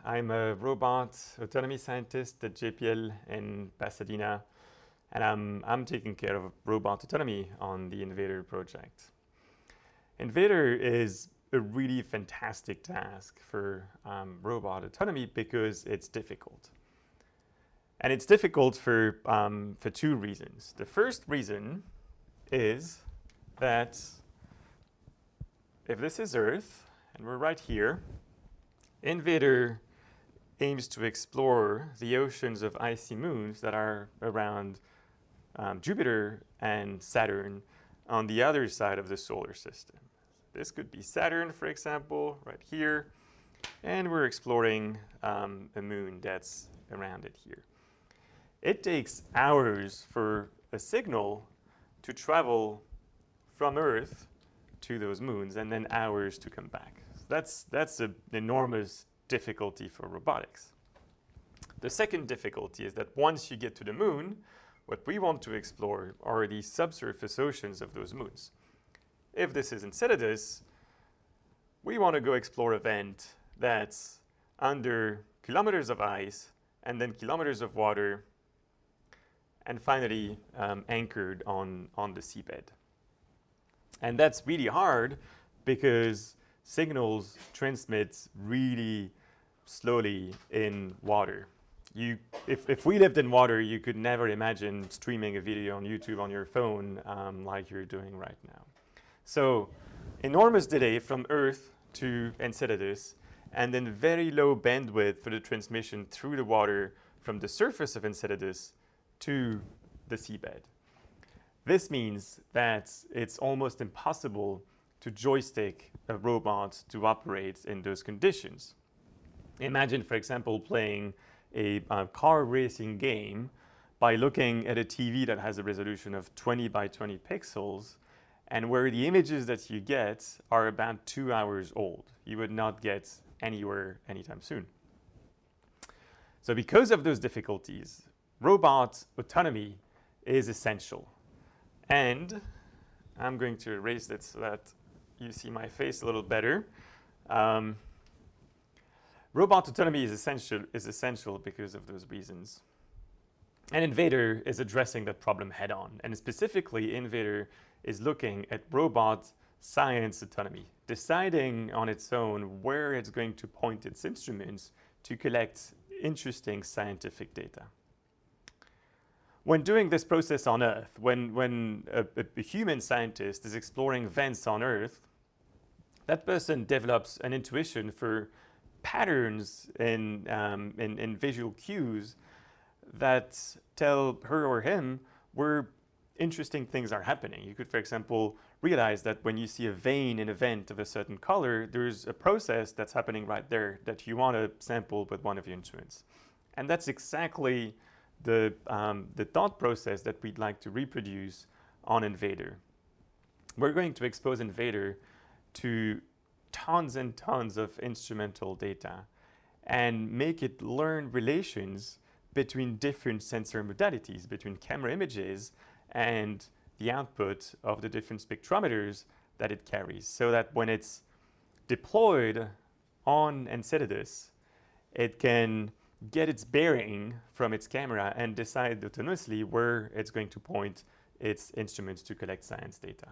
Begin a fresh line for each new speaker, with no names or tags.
I'm a robot autonomy scientist at JPL in Pasadena, and I'm taking care of robot autonomy on the InVADER project. InVADER is a really fantastic task for robot autonomy because it's difficult. And it's difficult for two reasons. The first reason is that if this is Earth, and we're right here, InVADER aims to explore the oceans of icy moons that are around Jupiter and Saturn on the other side of the solar system. This could be Saturn, for example, right here, and we're exploring a moon that's around it here. It takes hours for a signal to travel from Earth to those moons, and then hours to come back. So that's an enormous difficulty for robotics. The second difficulty is that once you get to the moon, what we want to explore are the subsurface oceans of those moons. If this is Enceladus, we want to go explore a vent that's under kilometers of ice and then kilometers of water, and finally anchored on the seabed. And that's really hard because signals transmit really slowly in water. If we lived in water, you could never imagine streaming a video on YouTube on your phone like you're doing right now. So enormous delay from Earth to Enceladus, and then very low bandwidth for the transmission through the water from the surface of Enceladus to the seabed. This means that it's almost impossible to joystick a robot to operate in those conditions. Imagine, for example, playing a car racing game by looking at a TV that has a resolution of 20 by 20 pixels, and where the images that you get are about 2 hours old. You would not get anywhere anytime soon. So because of those difficulties, robot autonomy is essential. And I'm going to erase it so that you see my face a little better. Robot autonomy is essential because of those reasons. And InVADER is addressing that problem head on. And specifically, InVADER is looking at robot science autonomy, deciding on its own where it's going to point its instruments to collect interesting scientific data. When doing this process on Earth, when a human scientist is exploring vents on Earth, that person develops an intuition for patterns in visual cues that tell her or him where interesting things are happening. You could, for example, realize that when you see a vein in a vent of a certain color, there's a process that's happening right there that you want to sample with one of your instruments. And that's exactly the thought process that we'd like to reproduce on InVADER. We're going to expose InVADER to tons and tons of instrumental data and make it learn relations between different sensor modalities, between camera images and the output of the different spectrometers that it carries, so that when it's deployed on Enceladus, it can get its bearing from its camera and decide autonomously where it's going to point its instruments to collect science data.